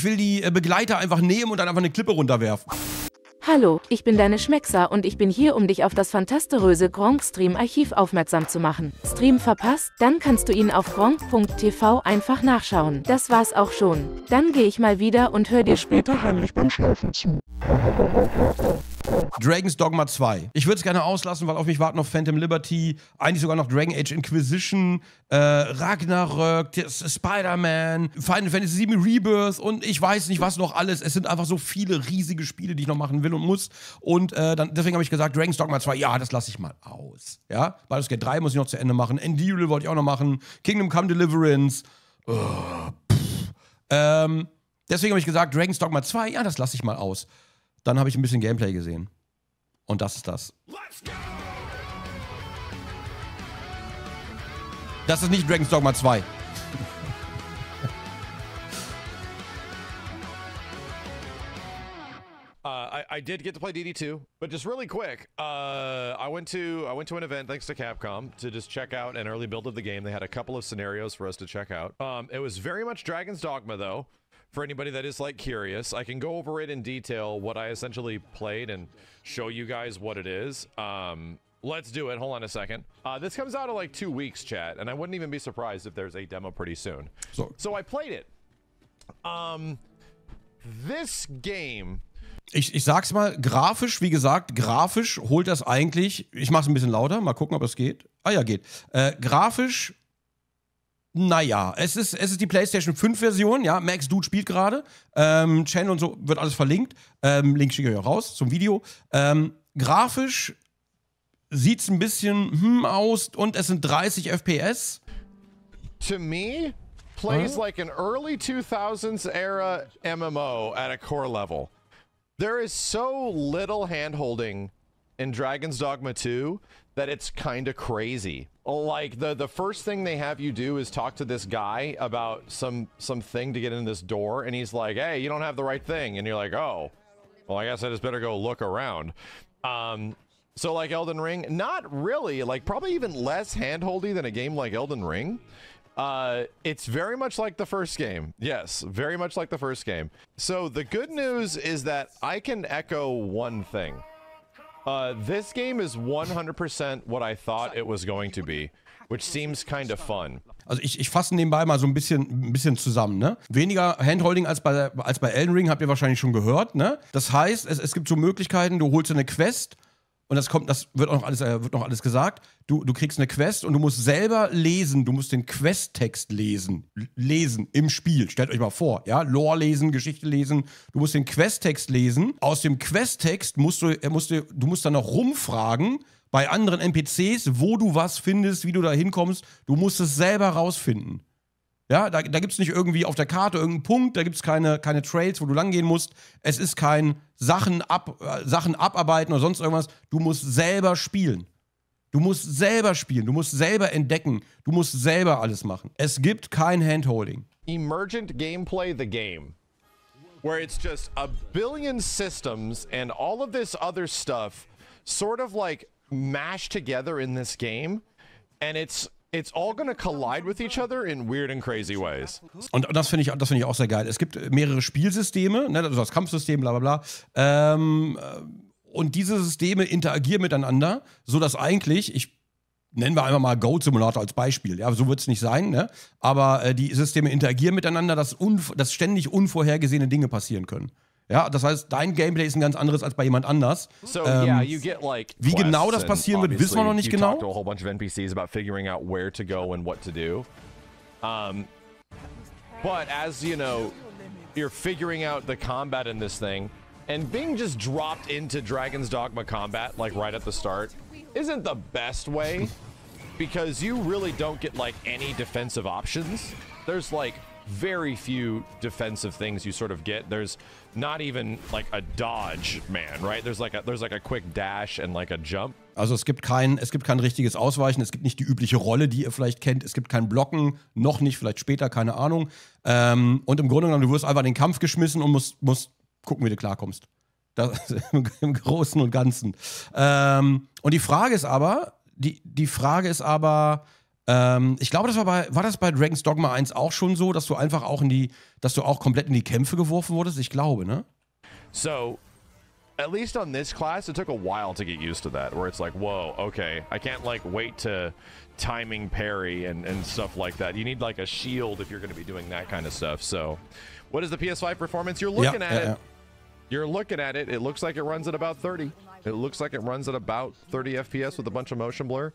will die Begleiter einfach nehmen und dann einfach eine Klippe runterwerfen. Hallo, ich bin deine Schmeckser und ich bin hier, um dich auf das fantastiröse Gronkh-Stream-Archiv aufmerksam zu machen. Stream verpasst? Dann kannst du ihn auf gronkh.tv einfach nachschauen. Das war's auch schon. Dann gehe ich mal wieder und hör dir später heimlich beim Schlafen zu. Dragon's Dogma 2. Ich würde es gerne auslassen, weil auf mich warten noch Phantom Liberty, eigentlich sogar noch Dragon Age Inquisition, Ragnarök, Spider-Man, Final Fantasy VII Rebirth und ich weiß nicht was noch alles. Es sind einfach so viele riesige Spiele, die ich noch machen will und muss. Und deswegen habe ich gesagt, Dragon's Dogma 2, ja, das lasse ich mal aus. Ja? Baldur's Gate 3 muss ich noch zu Ende machen, Enderal wollte ich auch noch machen, Kingdom Come Deliverance. Deswegen habe ich gesagt, Dragon's Dogma 2, ja, das lasse ich mal aus. Dann habe ich ein bisschen Gameplay gesehen. Und das ist das. Das ist nicht Dragon's Dogma 2. I did get to play DD2, but just really quick, I went to an event thanks to Capcom to just check out an early build of the game. They had a couple of scenarios for us to check out. It was very much Dragon's Dogma though. For anybody that is like curious, I can go over it in detail, what I essentially played, and show you guys what it is. Let's do it. Hold on a second. This comes out in like 2 weeks, chat, and I wouldn't even be surprised if there's a demo pretty soon. So I played it. This game. Ich sag's mal, grafisch, wie gesagt, grafisch holt das eigentlich, ich mach's ein bisschen lauter, mal gucken, ob es geht. Ah ja, geht. Grafisch, naja, es ist die PlayStation 5 Version, ja, Max Dude spielt gerade, Channel und so wird alles verlinkt, Link schicke ich euch auch raus zum Video. Grafisch sieht's ein bisschen aus und es sind 30 FPS. To me, plays like an early 2000s era MMO at a core level. There is so little hand-holding in Dragon's Dogma 2 that it's kind of crazy. Like, the first thing they have you do is talk to this guy about some thing to get in this door, and he's like, hey, you don't have the right thing. And you're like, oh, well, I guess I just better go look around. So like Elden Ring, not really, like probably even less hand-holdy than a game like Elden Ring. It's very much like the first game. Yes, very much like the first game. So the good news is that I can echo one thing. This game is 100% what I thought it was going to be, which seems kind of fun. Also ich fasse nebenbei mal so ein bisschen zusammen, ne? Weniger Handholding als bei Elden Ring, habt ihr wahrscheinlich schon gehört, ne? Das heißt, es gibt so Möglichkeiten, du holst dir eine Quest. Und das wird noch alles gesagt. Du kriegst eine Quest und du musst selber lesen. Du musst den Questtext lesen im Spiel. Stellt euch mal vor, ja, Lore lesen, Geschichte lesen. Du musst den Questtext lesen. Aus dem Questtext musst du dann noch rumfragen bei anderen NPCs, wo du was findest, wie du da hinkommst. Du musst es selber rausfinden. Ja, da gibt es nicht irgendwie auf der Karte irgendeinen Punkt, da gibt es keine Trails, wo du langgehen musst. Es ist kein Sachen abarbeiten oder sonst irgendwas. Du musst selber spielen. Du musst selber entdecken. Du musst selber alles machen. Es gibt kein Handholding. Emergent gameplay, the game. Where it's just a billion systems and all of this other stuff sort of like mashed together in this game. And it's all gonna collide with each other in weird and crazy ways. Und das finde ich auch sehr geil. Es gibt mehrere Spielsysteme, ne, also das Kampfsystem, bla bla bla. Und diese Systeme interagieren miteinander, sodass eigentlich, nennen wir einfach mal Goat Simulator als Beispiel, ja, so wird es nicht sein, ne? Aber die Systeme interagieren miteinander, dass ständig unvorhergesehene Dinge passieren können. Ja, das heißt, dein Gameplay ist ein ganz anderes als bei jemand anders. So, yeah, you get, like, wie genau das passieren wird, wissen wir noch nicht genau. You talk to a whole bunch of NPCs about figuring out where to go and what to do. But as you know, you're figuring out the combat in this thing, and being just dropped into Dragon's Dogma combat, like right at the start, isn't the best way, because you really don't get like any defensive options. There's like very few defensive things you sort of get. There's not even like a dodge, man, right? There's like a quick dash and like a jump. Also es gibt kein richtiges Ausweichen, es gibt nicht die übliche Rolle, die ihr vielleicht kennt, es gibt kein Blocken, noch nicht, vielleicht später, keine Ahnung. Und im Grunde genommen, du wirst einfach in den Kampf geschmissen und musst gucken, wie du klarkommst. Das im Großen und Ganzen. Und die Frage ist aber, Ich glaube, war das bei Dragon's Dogma 1 auch schon so, dass du einfach auch dass du auch komplett in die Kämpfe geworfen wurdest? Ich glaube, ne? So, at least on this class, it took a while to get used to that, where it's like, whoa, okay, I can't like wait to timing parry and stuff like that. You need like a shield if you're going to be doing that kind of stuff. So, what is the PS5 performance? You're looking at it. You're looking at it. It looks like it runs at about 30. It looks like it runs at about 30 FPS with a bunch of motion blur.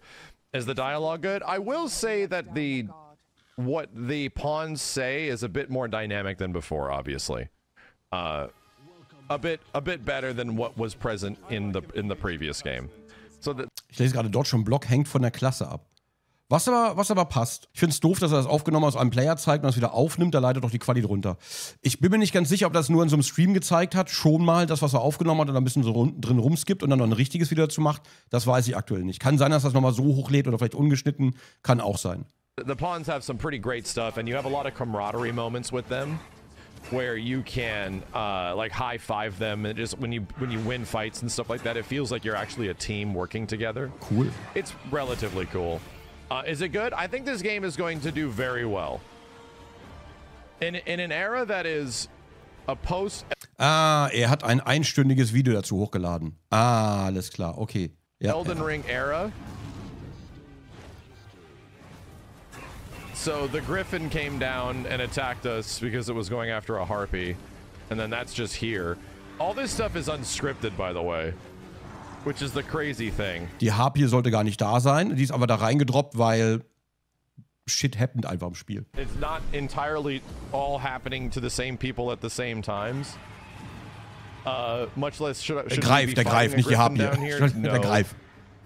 Is the dialogue good? I will say that what the pawns say is a bit more dynamic than before, obviously. A bit better than what was present in the previous game. So ich lese gerade dort schon, Block hängt von der Klasse ab. Was aber passt. Ich finde es doof, dass er das aufgenommen aus einem Player zeigt und das wieder aufnimmt, da leidet doch die Quali drunter. Ich bin mir nicht ganz sicher, ob das nur in so einem Stream gezeigt hat, schon mal das, was er aufgenommen hat und ein bisschen so drin rumskippt und dann noch ein richtiges Video dazu macht. Das weiß ich aktuell nicht. Kann sein, dass das nochmal so hochlädt oder vielleicht ungeschnitten. Kann auch sein. The pawns have some pretty great stuff and you have a lot of camaraderie moments with them where you can like high-five them and just when you win fights and stuff like that, it feels like you're actually a team working together. Cool. It's relatively cool. Is it good? I think this game is going to do very well. In an era that is a post... Er hat ein einstündiges Video dazu hochgeladen. Alles klar, okay. Ja, Elden Ring era. So the Griffin came down and attacked us because it was going after a harpy. And then that's just here. All this stuff is unscripted, by the way. Which is the crazy thing. Die Harpie sollte gar nicht da sein. Die ist aber da reingedroppt, weil shit happened einfach im Spiel. It's not entirely all happening to the same people at the same times. Much less should der greift, nicht die Harpie. No, der greift.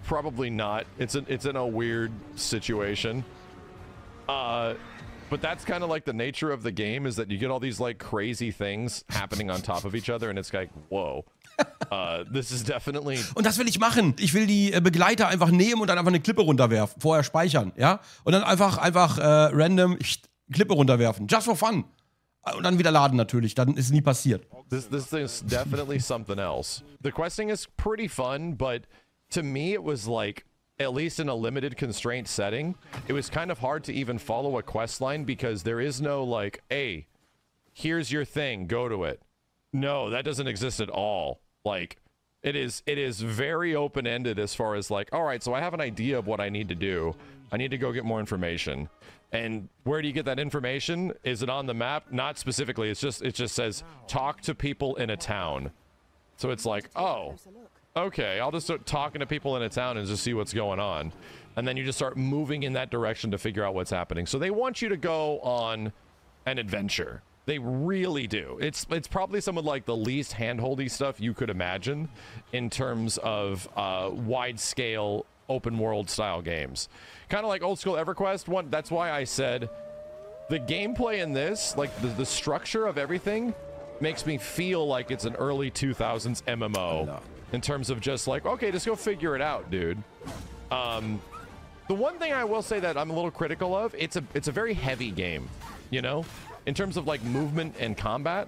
Probably not. It's in a weird situation. But that's kind of like the nature of the game, is that you get all these like crazy things happening on top of each other and it's like, whoa. This is definitely... Und das will ich machen. Ich will die Begleiter einfach nehmen und dann einfach eine Klippe runterwerfen. Vorher speichern, ja? Und dann einfach random Klippe runterwerfen. Just for fun. Und dann wieder laden natürlich. Dann ist es nie passiert. This is definitely something else. The questing is pretty fun, but to me it was like, at least in a limited constraint setting, it was kind of hard to even follow a quest line because there is no like, hey, here's your thing, go to it. No, that doesn't exist at all. Like, it is very open-ended as far as like, all right, so I have an idea of what I need to do. I need to go get more information. And where do you get that information? Is it on the map? Not specifically. It just says talk to people in a town. So it's like, oh, okay, I'll just start talking to people in a town and just see what's going on. And then you just start moving in that direction to figure out what's happening. So they want you to go on an adventure. They really do. It's probably some of like the least handholdy stuff you could imagine in terms of wide-scale open world style games. Kind of like old school EverQuest. That's why I said the gameplay in this, like the structure of everything, makes me feel like it's an early 2000s MMO in terms of just like, okay, just go figure it out, dude. The one thing I will say that I'm a little critical of, it's a very heavy game, you know? In terms of like movement and combat,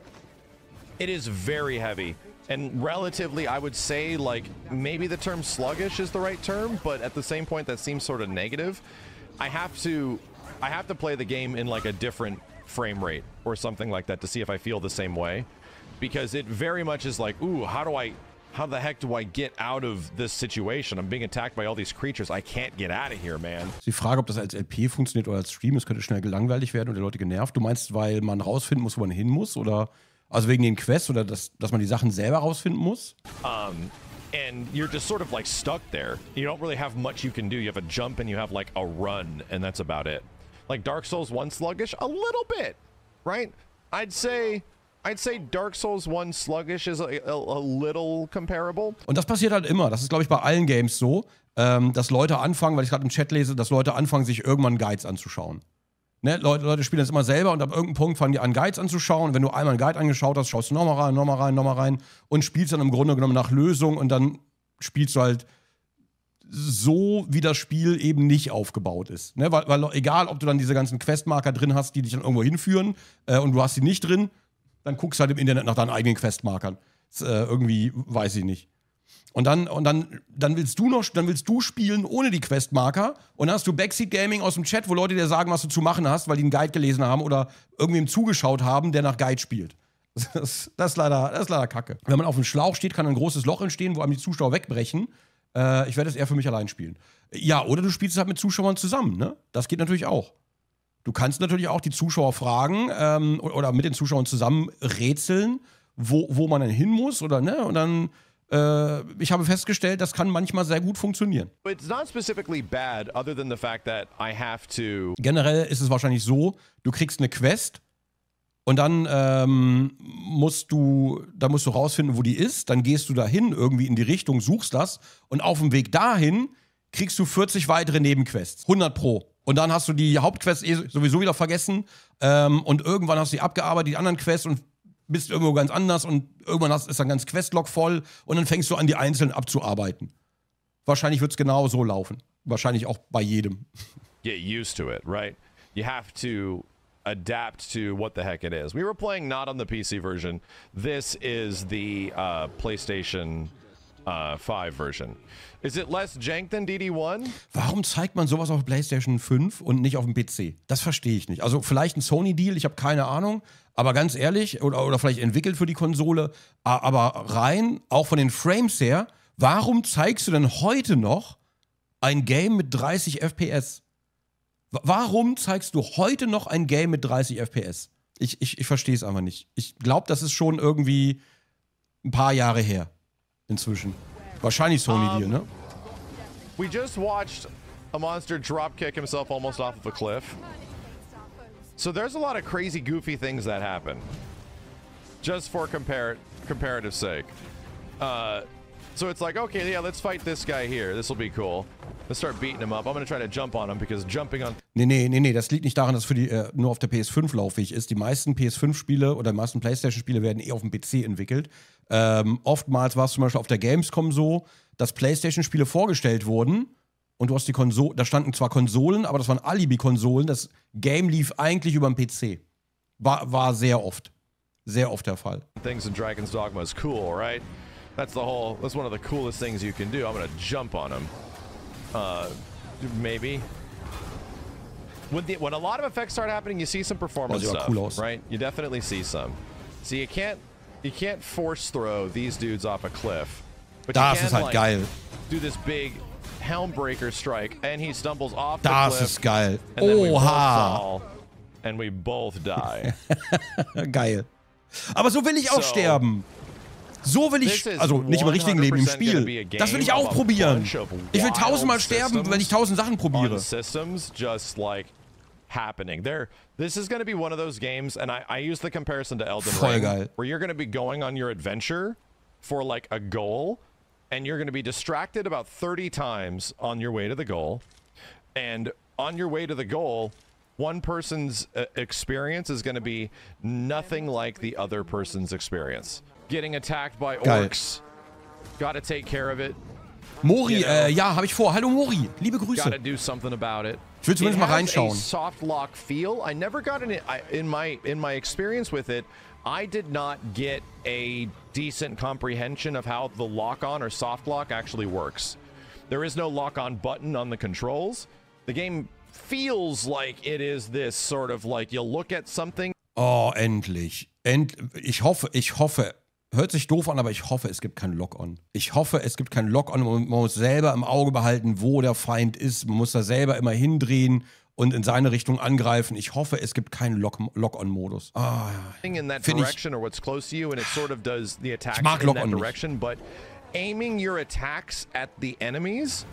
it is very heavy. And relatively, I would say like maybe the term sluggish is the right term, but at the same point that seems sort of negative. I have to play the game in like a different frame rate or something like that to see if I feel the same way, because it very much is like, ooh, how the heck do I get out of this situation? I'm being attacked by all these creatures. I can't get out of here, man. Die Frage, ob das als LP funktioniert oder als Stream, das könnte schnell langweilig werden und die Leute genervt. Du meinst, weil man rausfinden muss, wo man hin muss? Oder also wegen den Quests oder dass man die Sachen selber rausfinden muss? And you're just sort of like stuck there. You don't really have much you can do. You have a jump and you have like a run, and that's about it. Like Dark Souls 1 sluggish? A little bit, right? I'd say Dark Souls 1 sluggish is a little comparable. Und das passiert halt immer. Das ist, glaube ich, bei allen Games so, dass Leute anfangen, weil ich gerade im Chat lese, dass Leute anfangen, sich irgendwann Guides anzuschauen. Ne? Leute spielen das immer selber und ab irgendeinem Punkt fangen die an, Guides anzuschauen. Und wenn du einmal einen Guide angeschaut hast, schaust du nochmal rein und spielst dann im Grunde genommen nach Lösung und dann spielst du halt so, wie das Spiel eben nicht aufgebaut ist. Ne? Weil egal, ob du dann diese ganzen Questmarker drin hast, die dich dann irgendwo hinführen und du hast sie nicht drin, dann guckst halt im Internet nach deinen eigenen Questmarkern. Das, irgendwie, weiß ich nicht. Und dann willst du spielen ohne die Questmarker und dann hast du Backseat Gaming aus dem Chat, wo Leute dir sagen, was du zu machen hast, weil die einen Guide gelesen haben oder irgendwem zugeschaut haben, der nach Guide spielt. Das ist leider Kacke. Wenn man auf dem Schlauch steht, kann ein großes Loch entstehen, wo einem die Zuschauer wegbrechen. Ich werde es eher für mich allein spielen. Ja, oder du spielst es halt mit Zuschauern zusammen, ne? Das geht natürlich auch. Du kannst natürlich auch die Zuschauer fragen oder mit den Zuschauern zusammen rätseln, wo man denn hin muss oder ne? Und dann ich habe festgestellt, das kann manchmal sehr gut funktionieren. It's not specifically bad, other than the fact that I have to. Generell ist es wahrscheinlich so, du kriegst eine Quest und dann musst du rausfinden, wo die ist. Dann gehst du dahin, irgendwie in die Richtung, suchst das und auf dem Weg dahin kriegst du 40 weitere Nebenquests. 100 Pro. Und dann hast du die Hauptquest sowieso wieder vergessen und irgendwann hast du die abgearbeitet, die anderen Quests und bist irgendwo ganz anders und irgendwann ist dann ganz Questlog voll und dann fängst du an, die einzelnen abzuarbeiten. Wahrscheinlich wird es genau so laufen. Wahrscheinlich auch bei jedem. Get used to it, right? You have to adapt to what the heck it is. We were playing not on the PC version. This is the PlayStation 5 version. Is it less jank than DD1? Warum zeigt man sowas auf PlayStation 5 und nicht auf dem PC? Das verstehe ich nicht. Also vielleicht ein Sony-Deal, ich habe keine Ahnung. Aber ganz ehrlich, oder vielleicht entwickelt für die Konsole, aber rein, auch von den Frames her, warum zeigst du denn heute noch ein Game mit 30 FPS? Warum zeigst du heute noch ein Game mit 30 FPS? Ich verstehe es einfach nicht. Ich glaube, das ist schon irgendwie ein paar Jahre her inzwischen. Wahrscheinlich Sony-Deal, ne? We just watched a monster dropkick himself almost off of a cliff. So there's a lot of crazy, goofy things that happen. Just for comparative sake. So it's like, okay, yeah, let's fight this guy here. This will be cool. Let's start beating him up. I'm gonna try to jump on him because jumping on... Nee, das liegt nicht daran, dass es nur auf der PS5 lauffähig ist. Die meisten PS5-Spiele oder die meisten PlayStation-Spiele werden auf dem PC entwickelt. Oftmals war es zum Beispiel auf der Gamescom so, dass PlayStation-Spiele vorgestellt wurden und du hast die Konsole, da standen zwar Konsolen, aber das waren Alibi-Konsolen. Das Game lief eigentlich über den PC. War sehr oft der Fall. Things in Dragon's Dogma is cool, right? That's one of the coolest things you can do. I'm gonna jump on him. Maybe. When a lot of effects start happening, you see some performance stuff, cool right? You definitely see some. So you can't force throw these dudes off a cliff. But das you ist halt like, geil. Do this big Helmbreaker strike, and he stumbles off the das cliff. Ist geil. And then we both Oha. fall, and we both die. Geil. Aber so will ich auch sterben. So will ich, also nicht im richtigen Leben, im Spiel. Das will ich auch probieren. Ich will 1000-mal sterben, wenn ich 1000 Sachen probiere. Systems just like happening. This is going to be one of those games, and I use the comparison to Elden Ring, geil. where you're going to be going on your adventure for like a goal, and you're going to be distracted about 30 times on your way to the goal, and on your way to the goal, one person's experience is going to be nothing like the other person's experience. Getting attacked by orcs. Gotta take care of it. Mori, ja, habe ich vor. Hallo Mori, liebe Grüße. Gotta do something about it. Ich will zumindest mal reinschauen. Soft lock feel. I never got in my experience with it. I did not get a decent comprehension of how the lock on or soft lock actually works. There is no lock on button on the controls. The game feels like it is this sort of like you'll look at something. Oh, endlich. Ich hoffe. Hört sich doof an, aber ich hoffe, es gibt kein Lock-on. Ich hoffe, es gibt kein Lock-on. Man muss selber im Auge behalten, wo der Feind ist. Man muss da selber immer hindrehen und in seine Richtung angreifen. Ich hoffe, es gibt keinen Lock-on-Modus. In that direction or what's close to you, and it sort of does the attacks in that direction, but aiming your attacks at the enemies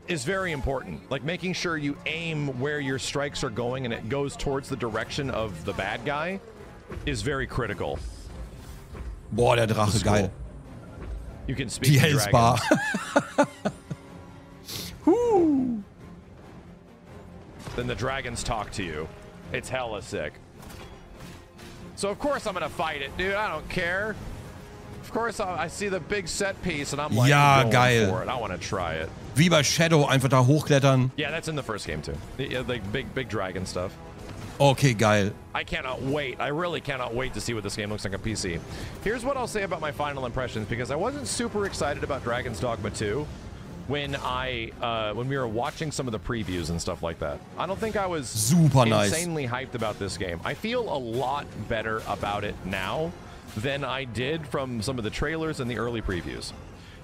is very important. Like making sure you aim where your strikes are going and it goes towards the direction of the bad guy is very critical. Boah, der Drache, geil. You can speak die Hellsbar. Then the dragons talk to you. It's hella sick. So of course I'm gonna fight it, dude. I don't care. Of course I see the big set piece and I'm like, ja, geil. For it. I want to try it. Wie bei Shadow, einfach da hochklettern. Yeah, that's in the first game too. Like big dragon stuff. Okay, geil. I cannot wait. I really cannot wait to see what this game looks like on PC. Here's what I'll say about my final impressions, because I wasn't super excited about Dragon's Dogma 2 when we were watching some of the previews and stuff like that. I don't think I was super insanely hyped about this game. I feel a lot better about it now than I did from some of the trailers and the early previews.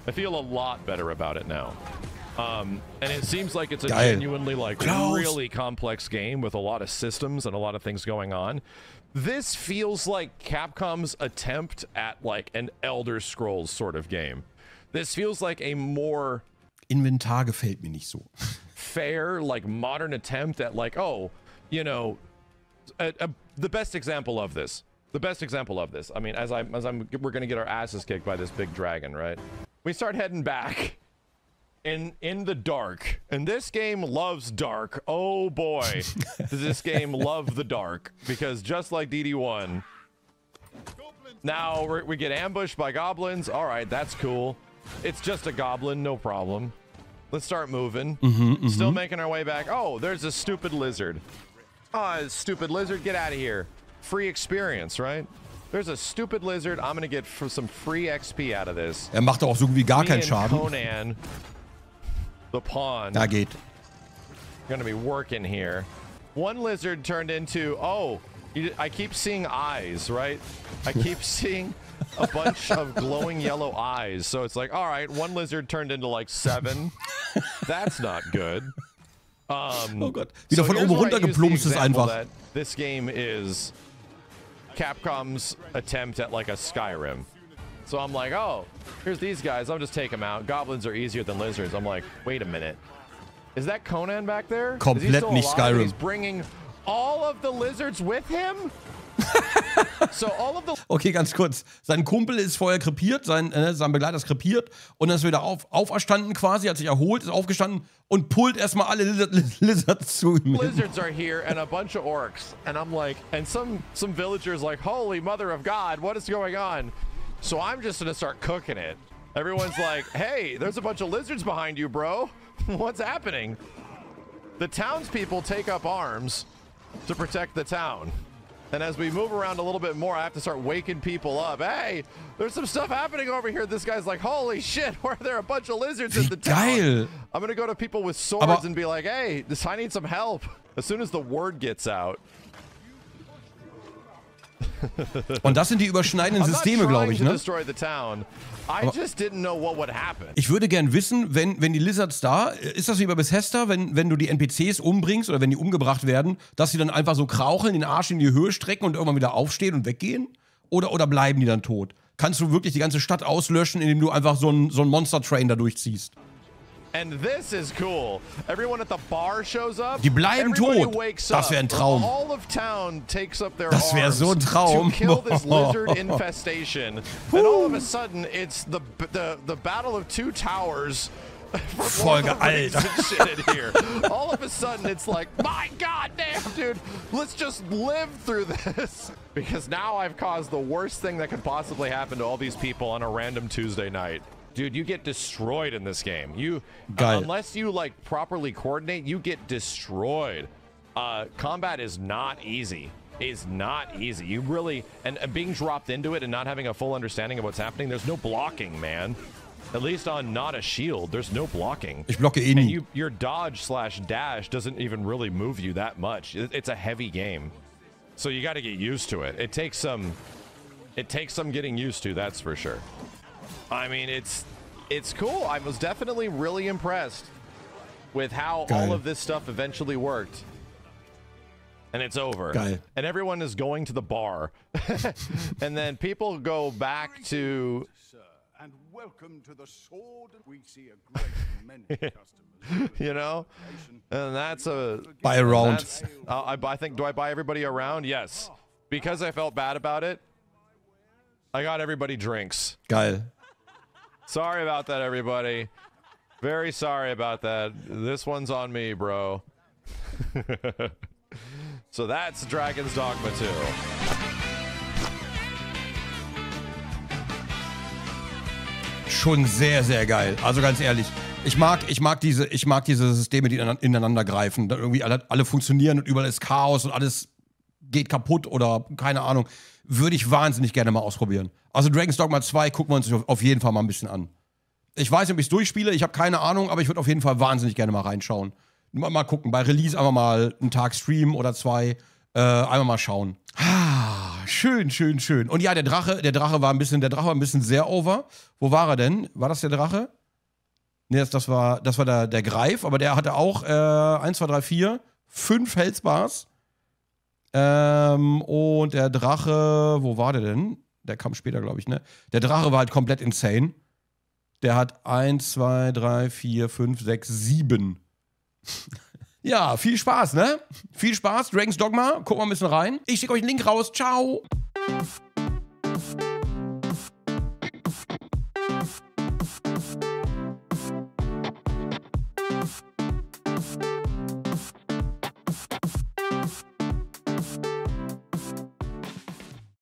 I feel a lot better about it now. And it seems like it's a genuinely, like, really complex game with a lot of systems and a lot of things going on. This feels like Capcom's attempt at, like, an Elder Scrolls sort of game. This feels like a more... Inventar gefällt mir nicht so. Fair, like, modern attempt at, like, oh, you know... the best example of this. The best example of this. I mean, we're gonna get our asses kicked by this big dragon, right? We start heading back. In the dark, and this game loves dark. Oh boy, does this game love the dark, because just like DD1, now we get ambushed by goblins. All right, that's cool. It's just a goblin, no problem. Let's start moving. Still making our way back. Oh, there's a stupid lizard. Oh, stupid lizard, get out of here. Free experience, right? There's a stupid lizard. I'm gonna get some free XP out of this. Macht auch so gut wie gar keinen Schaden. Conan, the pawn. Ja, geht. Gonna be working here. One lizard turned into, I keep seeing eyes, right? I keep seeing a bunch of glowing yellow eyes. So it's like, all right, one lizard turned into like 7. That's not good. Oh Gott. Wieder von oben runter geplumpst ist einfach. This game is Capcom's attempt at like a Skyrim. So I'm like, oh, here's these guys. I'll just take them out. Goblins are easier than lizards. I'm like, wait a minute. Is that Conan back there? Komplett mich Skyrim. He's bringing all of the lizards with him? So all of the... Okay, ganz kurz. Sein Kumpel ist vorher krepiert, sein Begleiter ist krepiert und dann ist wieder auferstanden quasi, hat sich erholt, ist aufgestanden und pullt erstmal alle Lizards zu ihm. Lizards are here and a bunch of orcs. And I'm like, and some villagers like, holy mother of God, what is going on? So I'm just gonna start cooking it. Everyone's like, hey, there's a bunch of lizards behind you, bro. What's happening? The townspeople take up arms to protect the town. And as we move around a little bit more, I have to start waking people up. Hey, there's some stuff happening over here. This guy's like, holy shit, why are there a bunch of lizards in the town? I'm gonna go to people with swords and be like, hey, I need some help. As soon as the word gets out. Und das sind die überschneidenden Systeme, glaube ich, ne? Ich würde gern wissen, wenn die Lizards da, ist das wie bei Bethesda, wenn du die NPCs umbringst oder wenn die umgebracht werden, dass sie dann einfach so kraucheln, den Arsch in die Höhe strecken und irgendwann wieder aufstehen und weggehen? Oder bleiben die dann tot? Kannst du wirklich die ganze Stadt auslöschen, indem du einfach so einen Monster-Train da durchziehst? And this is cool. Everyone at the bar shows up. Die bleiben tot. Das wäre ein Traum. All of town takes up their das wäre so ein Traum. To kill this lizard infestation. And all of a sudden, it's the battle of two towers. Folge, Alter. All of a sudden, it's like, my God damn, dude. Let's just live through this. Because now I've caused the worst thing that could possibly happen to all these people on a random Tuesday night. Dude, you get destroyed in this game. Unless you like properly coordinate, you get destroyed. Combat is not easy. It's not easy. You really, and being dropped into it and not having a full understanding of what's happening, there's no blocking, man. At least on not a shield, there's no blocking. Ich blocke eh nie. And your dodge/dash doesn't even really move you that much. It's a heavy game. So you got to get used to it. It takes some getting used to, that's for sure. I mean, it's cool. I was definitely really impressed with how all of this stuff eventually worked. And it's over. Geil. And everyone is going to the bar. And then people go back to... And welcome to the sword. We see a great many customers. You know? And that's a... Buy a round. I think, do I buy everybody a round? Yes. Because I felt bad about it, I got everybody drinks. Geil. Sorry about that, everybody. Very sorry about that. This one's on me, bro. So that's Dragon's Dogma 2. Schon sehr, sehr geil. Also ganz ehrlich, ich mag diese Systeme, die ineinander greifen. Da irgendwie alle funktionieren und überall ist Chaos und alles geht kaputt oder keine Ahnung. Würde ich wahnsinnig gerne mal ausprobieren. Also Dragon's Dogma 2 gucken wir uns auf jeden Fall mal ein bisschen an. Ich weiß nicht, ob ich es durchspiele, ich habe keine Ahnung, aber ich würde auf jeden Fall wahnsinnig gerne mal reinschauen. Mal gucken, bei Release einfach mal einen Tag Stream oder 2, einmal mal schauen. Schön, schön, schön. Und ja, der Drache war ein bisschen sehr over. Wo war er denn? War das der Drache? Ne, das war der Greif, aber der hatte auch 1, 2, 3, 4, 5 Health-Bars. Und der Drache, wo war der denn? Der kam später, glaube ich, ne? Der Drache war halt komplett insane. Der hat 1, 2, 3, 4, 5, 6, 7. Ja, viel Spaß, ne? Viel Spaß. Dragon's Dogma. Guck mal ein bisschen rein. Ich schicke euch einen Link raus. Ciao.